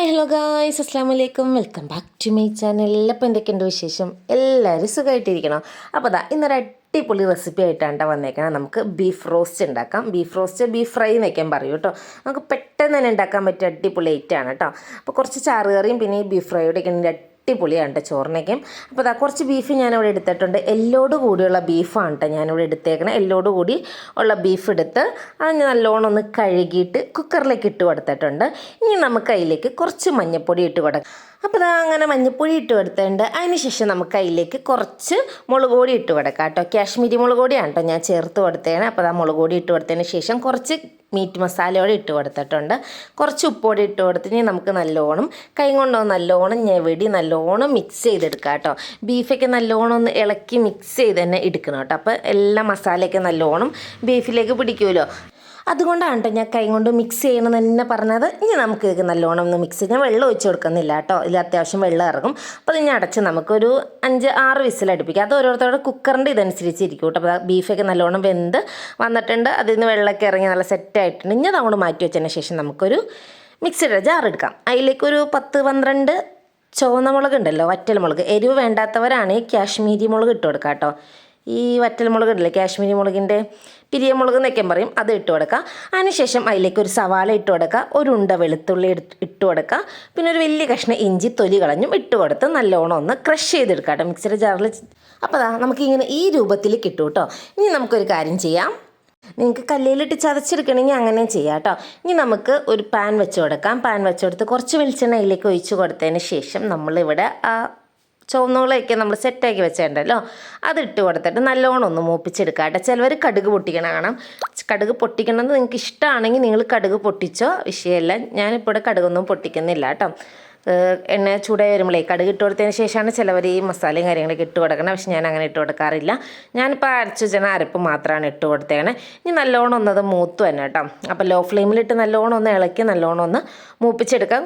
Hi hello guys, അസ്സലാമു അലൈക്കും. Welcome back to my channel. അപ്പോൾ എന്തൊക്കെയുണ്ട് വിശേഷം? എല്ലാവരും സുഖമായിട്ടിരിക്കണം. അപ്പോൾ ഇന്നൊരു അടിപൊളി റെസിപ്പി ആയിട്ടാണ് വന്നേക്കണം. നമുക്ക് ബീഫ് റോസ്റ്റ് ഉണ്ടാക്കാം. ബീഫ് റോസ്റ്റ്, ബീഫ് ഫ്രൈ എന്നൊക്കെ പറയും കേട്ടോ. നമുക്ക് പെട്ടെന്ന് തന്നെ ഉണ്ടാക്കാൻ പറ്റിയ അടിപൊളി ഐറ്റമാണ് കേട്ടോ. അപ്പോൾ കുറച്ച് ചാറുകറിയും പിന്നെ ഈ ബീഫ് ഫ്രൈയോടെയൊക്കെ അടിപൊളിയാണ് കേട്ടോ ചോറിനേക്കും. അപ്പോൾ കുറച്ച് ബീഫ് ഞാനിവിടെ എടുത്തിട്ടുണ്ട്. എല്ലോട് കൂടിയുള്ള ബീഫാണ് കേട്ടോ ഞാനിവിടെ എടുത്തേക്കണം. എല്ലോട് കൂടി ഉള്ള ബീഫ് എടുത്ത് അത് നല്ലോണം ഒന്ന് കഴുകിയിട്ട് കുക്കറിലേക്ക് ഇട്ട് കൊടുത്തിട്ടുണ്ട്. ഇനി നമുക്ക് അതിലേക്ക് കുറച്ച് മഞ്ഞൾപ്പൊടി ഇട്ട് കൊടുക്കാം. അപ്പോൾ അങ്ങനെ മഞ്ഞൾപ്പൊടി ഇട്ട് കൊടുത്തിട്ടുണ്ട്. അതിന് ശേഷം നമുക്ക് അതിലേക്ക് കുറച്ച് മുളക് പൊടി ഇട്ട് കൊടുക്കാം കേട്ടോ. കാശ്മീരി മുളക് പൊടിയാണ് കേട്ടോ ഞാൻ ചേർത്ത് കൊടുത്തേണ്. അപ്പോൾ മുളക് പൊടി ഇട്ട് കൊടുത്തതിന് ശേഷം കുറച്ച് മീറ്റ് മസാലയോടെ ഇട്ട് കൊടുത്തിട്ടുണ്ട്. കുറച്ച് ഉപ്പോടെ ഇട്ട് കൊടുത്തിട്ട് നമുക്ക് നല്ലോണം കൈ കൊണ്ടോ നല്ലോണം ഞെവിടി നല്ലോണം മിക്സ് ചെയ്തെടുക്കാം കേട്ടോ. ബീഫൊക്കെ നല്ലോണം ഒന്ന് ഇളക്കി മിക്സ് ചെയ്ത് തന്നെ എടുക്കണം കേട്ടോ. അപ്പോൾ എല്ലാ മസാലയൊക്കെ നല്ലോണം ബീഫിലേക്ക് പിടിക്കുമല്ലോ. അതുകൊണ്ടാണ് കേട്ടോ ഞാൻ കൈ കൊണ്ട് മിക്സ് ചെയ്യണമെന്ന് തന്നെ പറഞ്ഞത്. ഇനി നമുക്ക് നല്ലോണം ഒന്ന് മിക്സ് ചെയ്യാൻ വെള്ളം ഒഴിച്ച് കൊടുക്കുന്നില്ല കേട്ടോ. ഇതിൽ അത്യാവശ്യം വെള്ളം ഇറങ്ങും. അപ്പോൾ ഇതിനെ അടച്ച് നമുക്കൊരു 5-6 വിസിലടുപ്പിക്കാം. അത് ഓരോരുത്തരുടെ കുക്കറിൻ്റെ ഇതനുസരിച്ചിരിക്കും കേട്ടോ. അപ്പോൾ ബീഫൊക്കെ നല്ലോണം വെന്ത് വന്നിട്ടുണ്ട്. അതിൽ നിന്ന് വെള്ളമൊക്കെ ഇറങ്ങി നല്ല സെറ്റായിട്ടുണ്ട്. ഇനി അതങ്ങോട്ട് മാറ്റി വെച്ചതിന് ശേഷം നമുക്കൊരു മിക്സിയുടെ ജാർ എടുക്കാം. അതിലേക്കൊരു 10-12 ചുവന്ന മുളക് ഉണ്ടല്ലോ, വറ്റൽ മുളക്. എരിവ് വേണ്ടാത്തവരാണ് ഈ കാശ്മീരി മുളക് ഇട്ട് കൊടുക്കുക കേട്ടോ. ഈ വറ്റൽ മുളക് ഉണ്ടല്ലോ, കാശ്മീരി മുളകിൻ്റെ പിരിയമുളക് എന്നൊക്കെ പറയും, അത് ഇട്ട് കൊടുക്കുക. അതിനുശേഷം അതിലേക്ക് ഒരു സവാള ഇട്ട് കൊടുക്കുക, ഒരു ഉണ്ട വെളുത്തുള്ളി ഇട്ട് കൊടുക്കുക, പിന്നെ ഒരു വലിയ കഷ്ണം ഇഞ്ചി തൊലി കളഞ്ഞും ഇട്ട് കൊടുത്ത് നല്ലോണം ഒന്ന് ക്രഷ് ചെയ്തെടുക്കുക കേട്ടോ മിക്സിയുടെ ജാറിൽ. അപ്പോൾ നമുക്കിങ്ങനെ ഈ രൂപത്തിൽ കിട്ടും കേട്ടോ. ഇനി നമുക്കൊരു കാര്യം ചെയ്യാം. നിങ്ങൾക്ക് കല്ലിലിട്ട് ചതച്ചെടുക്കണമെങ്കിൽ അങ്ങനെ ചെയ്യാം കേട്ടോ. ഇനി നമുക്ക് ഒരു പാൻ വെച്ച് കൊടുക്കാം. പാൻ വെച്ച് കൊടുത്ത് കുറച്ച് വെളിച്ചെണ്ണ അതിലേക്ക് ഒഴിച്ച് കൊടുത്തതിന് ശേഷം നമ്മളിവിടെ ചുവന്നുകളൊക്കെ നമ്മൾ സെറ്റാക്കി വെച്ചിട്ടുണ്ടല്ലോ, അതിട്ട് കൊടുത്തിട്ട് നല്ലോണം ഒന്ന് മൂപ്പിച്ചെടുക്കാം കേട്ടോ. ചിലവർ കടുക് പൊട്ടിക്കണം കാണാം. കടുക് പൊട്ടിക്കണമെന്ന് നിങ്ങൾക്ക് ഇഷ്ടമാണെങ്കിൽ നിങ്ങൾ കടുക് പൊട്ടിച്ചോ, വിഷയമല്ല. ഞാനിപ്പോൾ ഇവിടെ കടുകൊന്നും പൊട്ടിക്കുന്നില്ല കേട്ടോ. എണ്ണ ചൂടായി വരുമ്പോഴേ കടുക് ഇട്ട് കൊടുത്തതിന് ശേഷമാണ് ചിലവർ ഈ മസാലയും കാര്യങ്ങളൊക്കെ ഇട്ട് കൊടുക്കണം. പക്ഷെ ഞാൻ അങ്ങനെ ഇട്ട് കൊടുക്കാറില്ല. ഞാനിപ്പോൾ അരച്ച് വെച്ചാൽ അരപ്പ് മാത്രമാണ് ഇട്ട് കൊടുത്തേക്കണേ. ഇനി നല്ലോണം ഒന്നത് മൂത്ത് തന്നെ കേട്ടോ. അപ്പോൾ ലോ ഫ്ലെയിമിലിട്ട് നല്ലോണം ഒന്ന് ഇളക്കി നല്ലോണം ഒന്ന് മൂപ്പിച്ചെടുക്കാം.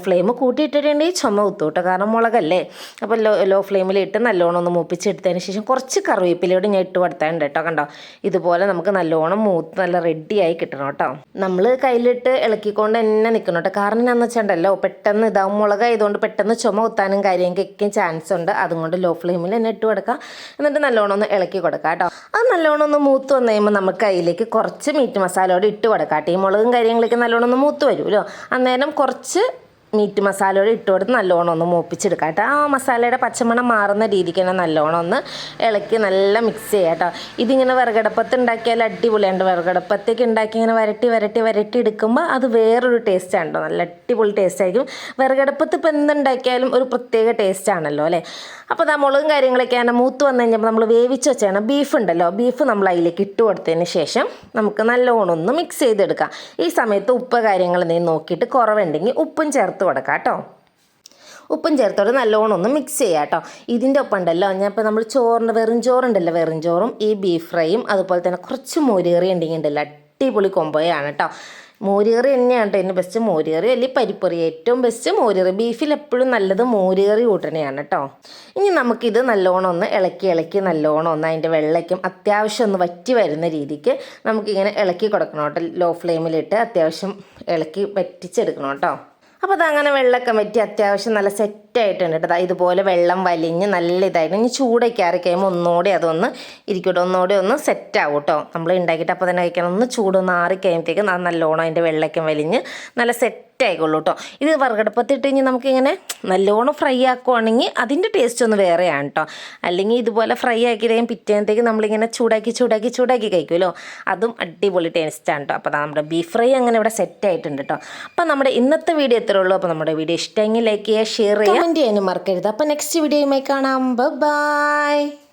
ഫ്ലെയിം കൂട്ടിയിട്ടിട്ടുണ്ടെങ്കിൽ ചുമ കുത്തും കേട്ടോ, കാരണം മുളകല്ലേ. അപ്പോൾ ലോ ഫ്ലെയിമിലിട്ട് നല്ലോണം ഒന്ന് മൂപ്പിച്ചെടുത്തതിന് ശേഷം കുറച്ച് കറിവേപ്പിലയോട് ഞാൻ ഇട്ട് കൊടുത്താണ്ട് കേട്ടോ. കണ്ടോ, ഇതുപോലെ നമുക്ക് നല്ലോണം മൂത്ത് നല്ല റെഡിയായി കിട്ടണം കേട്ടോ. നമ്മൾ കയ്യിലിട്ട് ഇളക്കിക്കൊണ്ട് തന്നെ നിൽക്കണം കേട്ടോ. കാരണം എന്താണെന്ന് വെച്ചിട്ടുണ്ടല്ലോ, പെട്ടെന്ന് ഇതാവും മുളകായതുകൊണ്ട് പെട്ടെന്ന് ചുമ കുത്താനും കാര്യങ്ങൾക്കൊക്കെ ചാൻസ് ഉണ്ട്. അതുകൊണ്ട് ലോ ഫ്ലെയിമിൽ തന്നെ ഇട്ട് കൊടുക്കാം. എന്നിട്ട് നല്ലോണം ഒന്ന് ഇളക്കി കൊടുക്കാം കേട്ടോ. അത് നല്ലോണം ഒന്ന് മൂത്ത് വന്നു കഴിയുമ്പോൾ നമുക്ക് അതിലേക്ക് കുറച്ച് മീറ്റ് മസാലയോട് ഇട്ട് കൊടുക്കാം കേട്ടോ. ഈ മുളകും കാര്യങ്ങളൊക്കെ നല്ലോണം ഒന്ന് മൂത്ത് വരുമല്ലോ, അന്നേരം കുറച്ച് മീറ്റ് മസാലയോട് ഇട്ട് കൊടുത്ത് നല്ലോണം ഒന്ന് മൂപ്പിച്ചെടുക്കാം കേട്ടോ. ആ മസാലയുടെ പച്ചമണം മാറുന്ന രീതിക്ക് തന്നെ നല്ലോണം ഒന്ന് ഇളക്കി നല്ല മിക്സ് ചെയ്യാം കേട്ടോ. ഇതിങ്ങനെ വിറകടപ്പത്ത് ഉണ്ടാക്കിയാൽ അടിപൊളിയുണ്ട്. വിറകടപ്പത്തേക്ക് ഉണ്ടാക്കി ഇങ്ങനെ വരട്ടി എടുക്കുമ്പോൾ അത് വേറൊരു ടേസ്റ്റാണ് കേട്ടോ. നല്ല അടിപൊളി ടേസ്റ്റ് ആയിരിക്കും. വിറകടപ്പത്ത് ഇപ്പം എന്തുണ്ടാക്കിയാലും ഒരു പ്രത്യേക ടേസ്റ്റ് ആണല്ലോ അല്ലേ. അപ്പോൾ മുളകും കാര്യങ്ങളൊക്കെയാണ് മൂത്ത് വന്നു കഴിഞ്ഞപ്പോൾ നമ്മൾ വേവിച്ച് വെച്ചാണ് ബീഫ് ഉണ്ടല്ലോ, ബീഫ് നമ്മൾ അതിലേക്ക് ഇട്ട് കൊടുത്തതിന് ശേഷം നമുക്ക് നല്ലോണം ഒന്ന് മിക്സ് ചെയ്തെടുക്കാം. ഈ സമയത്ത് ഉപ്പ് കാര്യങ്ങൾ എന്തെങ്കിലും നോക്കിയിട്ട് കുറവുണ്ടെങ്കിൽ ഉപ്പും ചേർത്ത് കൊടുക്കാം കേട്ടോ. ഉപ്പും ചേർത്തോടെ നല്ലോണം ഒന്ന് മിക്സ് ചെയ്യാം കേട്ടോ. ഇതിൻ്റെ ഒപ്പം ഉണ്ടല്ലോ ഞാൻ ഇപ്പോൾ നമ്മൾ വെറും ചോറുണ്ടല്ലോ, വെറും ചോറും ഈ ബീഫ് ഫ്രൈയും അതുപോലെ തന്നെ കുറച്ച് മോരുകറി ഉണ്ടെങ്കിൽ ഉണ്ടല്ലോ, അടിപൊളി കൊമ്പോയാണ് കേട്ടോ. മോരുകറി തന്നെയാണ് കേട്ടോ ഇതിന് ബെസ്റ്റ്. മോരുകറി അല്ലെങ്കിൽ പരിപ്പറി, ഏറ്റവും ബെസ്റ്റ് മോരുകറി. ബീഫിൽ എപ്പോഴും നല്ലത് മോരുകറി കൂട്ടനെയാണ് കേട്ടോ. ഇനി നമുക്കിത് നല്ലോണം ഒന്ന് ഇളക്കി നല്ലോണം ഒന്ന് അതിൻ്റെ വെള്ളയ്ക്കും അത്യാവശ്യം ഒന്ന് വറ്റി വരുന്ന രീതിക്ക് നമുക്കിങ്ങനെ ഇളക്കി കൊടുക്കണം കേട്ടോ. ലോ ഫ്ലെയിമിലിട്ട് അത്യാവശ്യം ഇളക്കി വറ്റിച്ചെടുക്കണം കേട്ടോ. അപ്പോൾ അതങ്ങനെ വെള്ളമൊക്കെ വറ്റി അത്യാവശ്യം നല്ല സെറ്റായിട്ടുണ്ട് കേട്ടോ. ഇതുപോലെ വെള്ളം വലിഞ്ഞ് നല്ല ഇതായിട്ട് ഇനി ചൂടൊക്കെ ആറി കഴിയുമ്പോൾ ഒന്നുകൂടി അതൊന്ന് ഇരിക്കട്ടെ, ഒന്നുകൂടി ഒന്ന് സെറ്റാവും കേട്ടോ. നമ്മൾ ഉണ്ടാക്കിയിട്ട് അപ്പോൾ തന്നെ കഴിക്കണം. ഒന്ന് ചൂടൊന്ന് ആറി കഴിയുമ്പോഴത്തേക്ക് നല്ലോണം അതിൻ്റെ വെള്ളമൊക്കെ വലിഞ്ഞ് നല്ല സെറ്റായിക്കോളൂ കേട്ടോ. ഇത് വറുകടുപ്പത്തിട്ട് കഴിഞ്ഞ് നമുക്കിങ്ങനെ നല്ലോണം ഫ്രൈ ആക്കുവാണെങ്കിൽ അതിൻ്റെ ടേസ്റ്റ് ഒന്ന് വേറെയാണ് കേട്ടോ. അല്ലെങ്കിൽ ഇതുപോലെ ഫ്രൈ ആക്കി കഴിയും പിറ്റേന്നത്തേക്ക് നമ്മളിങ്ങനെ ചൂടാക്കി കഴിക്കുമല്ലോ, അതും അടിപൊളി ടേസ്റ്റാണ് കേട്ടോ. അപ്പോൾ നമ്മുടെ ബീഫ് ഫ്രൈ അങ്ങനെ ഇവിടെ സെറ്റായിട്ടുണ്ട് കേട്ടോ. അപ്പോൾ നമ്മുടെ ഇന്നത്തെ വീഡിയോ ഇത്രേ ഉള്ളൂ. അപ്പോൾ നമ്മുടെ വീഡിയോ ഇഷ്ടമെങ്കിൽ ലൈക്ക് ചെയ്യുക, ഷെയർ ചെയ്യുക, കമൻറ്റ് ചെയ്യാനും മറക്കരുത്. അപ്പോൾ നെക്സ്റ്റ് വീഡിയോയുമായി കാണാം. ബൈ.